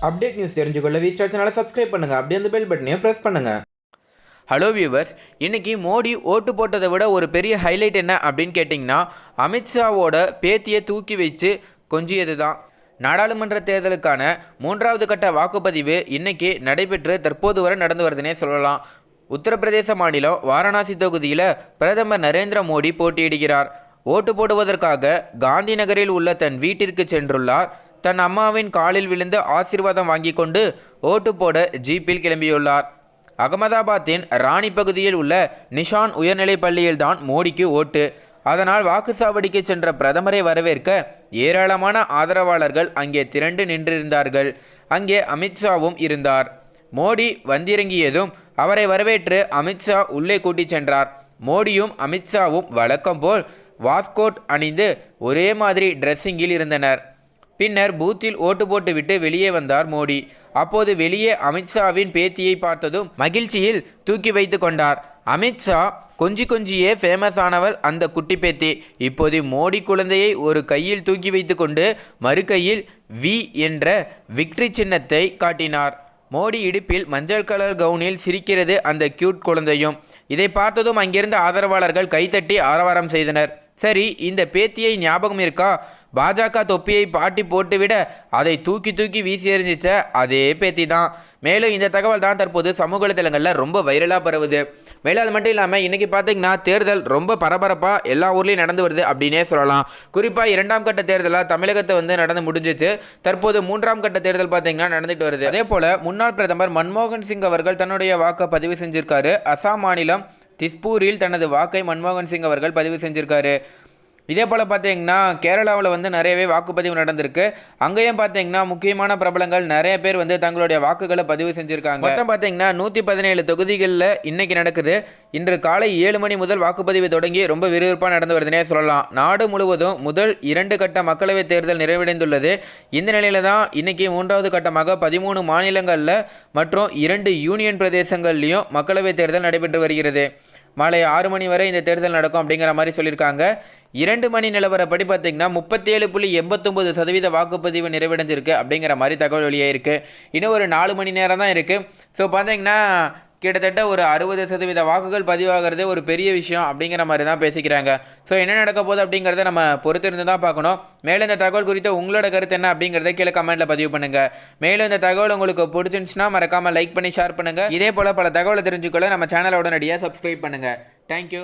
Update news தெரிஞ்சுக்கொள்ள V-Star சேனலை subscribe பண்ணுங்கள். அப்படியே அந்த பெல் பட்டனையும் ப்ரெஸ் பண்ணுங்கள். ஹலோ வியூவர்ஸ், இன்றைக்கி மோடி ஓட்டு போட்டதை விட ஒரு பெரிய ஹைலைட் என்ன அப்படின்னு கேட்டிங்கன்னா, அமித்ஷாவோட பேத்தியை தூக்கி வச்சு கொஞ்சியது தான். நாடாளுமன்ற தேர்தலுக்கான 3வது கட்ட வாக்குப்பதிவு இன்றைக்கி நடைபெற்று தற்போது வரை நடந்து வருதுன்னே சொல்லலாம். உத்தரப்பிரதேச மாநிலம் வாரணாசி தொகுதியில் பிரதமர் நரேந்திர மோடி போட்டியிடுகிறார். ஓட்டு போடுவதற்காக காந்தி நகரில் உள்ள தன் வீட்டிற்கு சென்றுள்ளார். தன் அம்மாவின் காலில் விழுந்து ஆசீர்வாதம் வாங்கி கொண்டு ஓட்டு போட ஜீப்பில் கிளம்பியுள்ளார். அகமதாபாத்தின் ராணி பகுதியில் உள்ள நிஷான் உயர்நிலைப் பள்ளியில்தான் மோடிக்கு ஓட்டு. அதனால் வாக்குச்சாவடிக்கு சென்ற பிரதமரை வரவேற்க ஏராளமான ஆதரவாளர்கள் அங்கே திரண்டு நின்றிருந்தார்கள். அங்கே அமித்ஷாவும் இருந்தார். மோடி வந்திறங்கியதும் அவரை வரவேற்று அமித்ஷா உள்ளே கூட்டிச் சென்றார். மோடியும் அமித்ஷாவும் வழக்கம் போல் வாஸ்கோட் அணிந்து ஒரே மாதிரி ட்ரெஸ்ஸிங்கில் இருந்தனர். பின்னர் பூத்தில் ஓட்டு போட்டுவிட்டு வெளியே வந்தார் மோடி. அப்போது வெளியே அமித்ஷாவின் பேத்தியை பார்த்ததும் மகிழ்ச்சியில் தூக்கி வைத்து கொண்டார். அமித்ஷா கொஞ்சியே ஃபேமஸ் ஆனவர் அந்த குட்டி பேத்தி. இப்போது மோடி குழந்தையை ஒரு கையில் தூக்கி வைத்து கொண்டு மறு கையில் வி என்ற விக்டரி சின்னத்தை காட்டினார். மோடி இடுப்பில் மஞ்சள் கலர் கவுனில் சிரிக்கிறது அந்த கியூட் குழந்தையும். இதை பார்த்ததும் அங்கிருந்த ஆதரவாளர்கள் கைத்தட்டி ஆரவாரம் செய்தனர். சரி, இந்த பேத்தியை ஞாபகம் இருக்கா? பாஜக தொப்பியை பாட்டி போட்டுவிட அதை தூக்கி வீசி எறிஞ்சிச்ச அதே பேத்தி தான். மேலும் இந்த தகவல் தான் தற்போது சமூக வலைதளங்களில் ரொம்ப வைரலாக பரவுது. மேலும் அது மட்டும் இல்லாமல் இன்றைக்கி பார்த்தீங்கன்னா தேர்தல் ரொம்ப பரபரப்பாக எல்லா ஊர்லேயும் நடந்து வருது அப்படின்னே சொல்லலாம். குறிப்பாக 2ஆம் கட்ட தேர்தலாக தமிழகத்தை நடந்து முடிஞ்சிச்சு. தற்போது 3ஆம் கட்ட தேர்தல் பார்த்தீங்கன்னா நடந்துட்டு வருது. அதே போல் முன்னாள் பிரதமர் மன்மோகன் சிங் அவர்கள் தன்னுடைய வாக்கை பதிவு செஞ்சிருக்காரு. அசாம் மாநிலம் திஸ்பூரில் தனது வாக்கை மன்மோகன் சிங் அவர்கள் பதிவு செஞ்சுருக்காரு. இதே போல் பார்த்தீங்கன்னா கேரளாவில் நிறையவே வாக்குப்பதிவு நடந்திருக்கு. அங்கேயும் பார்த்தீங்கன்னா முக்கியமான பிரபலங்கள் நிறைய பேர் தங்களுடைய வாக்குகளை பதிவு செஞ்சுருக்காங்க. மொத்தம் பார்த்தீங்கன்னா 117 தொகுதிகளில் இன்றைக்கி நடக்குது. இன்று காலை 7 மணி முதல் வாக்குப்பதிவு தொடங்கி ரொம்ப விறுவிறுப்பாக நடந்து வருதுன்னே சொல்லலாம். நாடு முழுவதும் முதல் 2 கட்ட மக்களவைத் தேர்தல் நிறைவடைந்துள்ளது. இந்த நிலையில் தான் இன்றைக்கி 3வது கட்டமாக 13 மாநிலங்களில் மற்றும் 2 யூனியன் பிரதேசங்கள்லேயும் மக்களவைத் தேர்தல் நடைபெற்று வருகிறது. மாலை 6 மணி வரை இந்த தேர்தல் நடக்கும் அப்படிங்கிற மாதிரி சொல்லியிருக்காங்க. 2 மணி நிலவரப்படி பார்த்தீங்கன்னா 37.89% வாக்குப்பதிவு நிறைவடைஞ்சிருக்கு அப்படிங்கிற மாதிரி தகவல் வெளியாக இருக்குது. இன்னும் ஒரு 4 மணி நேரம் தான் இருக்குது. ஸோ பார்த்தீங்கன்னா கிட்டத்தட்ட ஒரு 60% வாக்குகள் பதிவாகிறது ஒரு பெரிய விஷயம் அப்படிங்கிற மாதிரி தான் பேசிக்கிறாங்க. ஸோ என்ன நடக்க போகுது அப்படிங்கிறத நம்ம பொறுத்திருந்து தான் பார்க்கணும். மேலும் இந்த தகவல் குறித்த உங்களோட கருத்து என்ன அப்படிங்கிறத கீழே கமெண்ட்டில் பதிவு பண்ணுங்கள். மேலும் இந்த தகவல் உங்களுக்கு பிடிச்சிருந்துச்சுன்னா மறக்காமல் லைக் பண்ணி ஷேர் பண்ணுங்கள். இதே போல் பல தகவலை தெரிஞ்சுக்கொள்ள நம்ம சேனலை உடனடியாக சப்ஸ்கிரைப் பண்ணுங்கள். தேங்க்யூ.